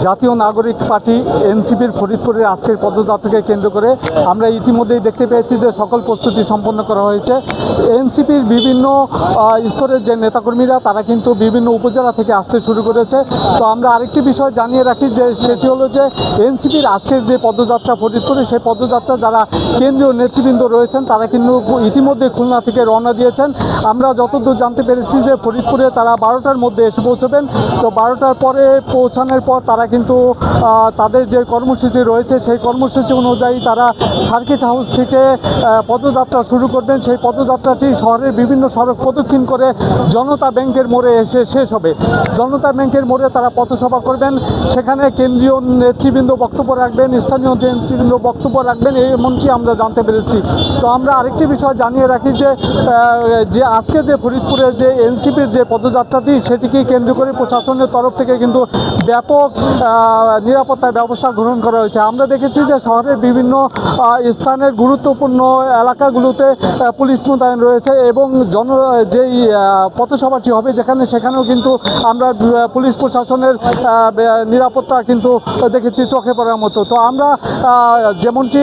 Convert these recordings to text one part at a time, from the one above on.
জাতীয় নাগরিক পার্টি এনসিপির ফরিদপুরের আজকের পদযাত্রাকে কেন্দ্র করে আমরা ইতিমধ্যেই দেখতে পেয়েছি যে সকল প্রস্তুতি সম্পন্ন করা হয়েছে। এনসিপির বিভিন্ন স্তরের যে নেতাকর্মীরা তারা কিন্তু বিভিন্ন উপজেলা থেকে আসতে শুরু করেছে। তো আমরা আরেকটি বিষয় জানিয়ে রাখি যে সেটি হলো যে এনসিপির আজকের যে পদযাত্রা ফরিদপুরে, সেই পদযাত্রা যারা কেন্দ্রীয় নেতৃবৃন্দ রয়েছেন তারা কিন্তু ইতিমধ্যে খুলনা থেকে রওনা দিয়েছেন। আমরা যতদূর জানতে পেরেছি যে ফরিদপুরে তারা 12টার মধ্যে এসে পৌঁছবেন। তো 12টার পরে পৌঁছানোর পর তারা কিন্তু তাদের যে কর্মসূচি রয়েছে সেই কর্মসূচি অনুযায়ী তারা সার্কিট হাউস থেকে পদযাত্রা শুরু করবেন। সেই পদযাত্রাটি শহরের বিভিন্ন সড়ক প্রদক্ষিণ করে জনতা ব্যাংকের মোড়ে এসে শেষ হবে। জনতা ব্যাংকের মোড়ে তারা পথসভা করবেন, সেখানে কেন্দ্রীয় নেতৃবৃন্দ বক্তব্য রাখবেন, স্থানীয় নেতৃবৃন্দ বক্তব্য রাখবেন, এমনটি আমরা জানতে পেরেছি। তো আমরা আরেকটি বিষয় জানিয়ে রাখি যে আজকে যে ফরিদপুরের যে এনসিপির যে পদযাত্রাটি সেটিকে কেন্দ্র করে প্রশাসনের তরফ থেকে কিন্তু ব্যাপক নিরাপত্তার ব্যবস্থা গ্রহণ করা হয়েছে। আমরা দেখেছি যে শহরের বিভিন্ন স্থানের গুরুত্বপূর্ণ এলাকাগুলোতে পুলিশ মোতায়েন রয়েছে এবং যেই পথসভাটি হবে সেখানেও কিন্তু আমরা পুলিশ প্রশাসনের নিরাপত্তা কিন্তু দেখেছি চোখে পড়ার মতো। তো আমরা যেমনটি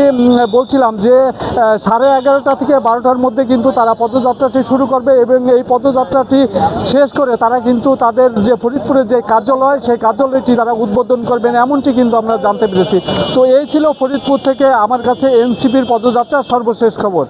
বলছিলাম যে 11:30 থেকে 12টার মধ্যে কিন্তু তারা পদযাত্রাটি শুরু করবে এবং এই পদযাত্রাটি শেষ করে তারা কিন্তু তাদের যে ফরিদপুরের যে কার্যালয় সেই কার্যালয়টি তারা উদ্বোধন করবেন, এমনটি কিন্তু আমরা জানতে পেরেছি। তো এই ছিল ফরিদপুর থেকে আমার কাছে এনসিপির পদযাত্রার সর্বশেষ খবর।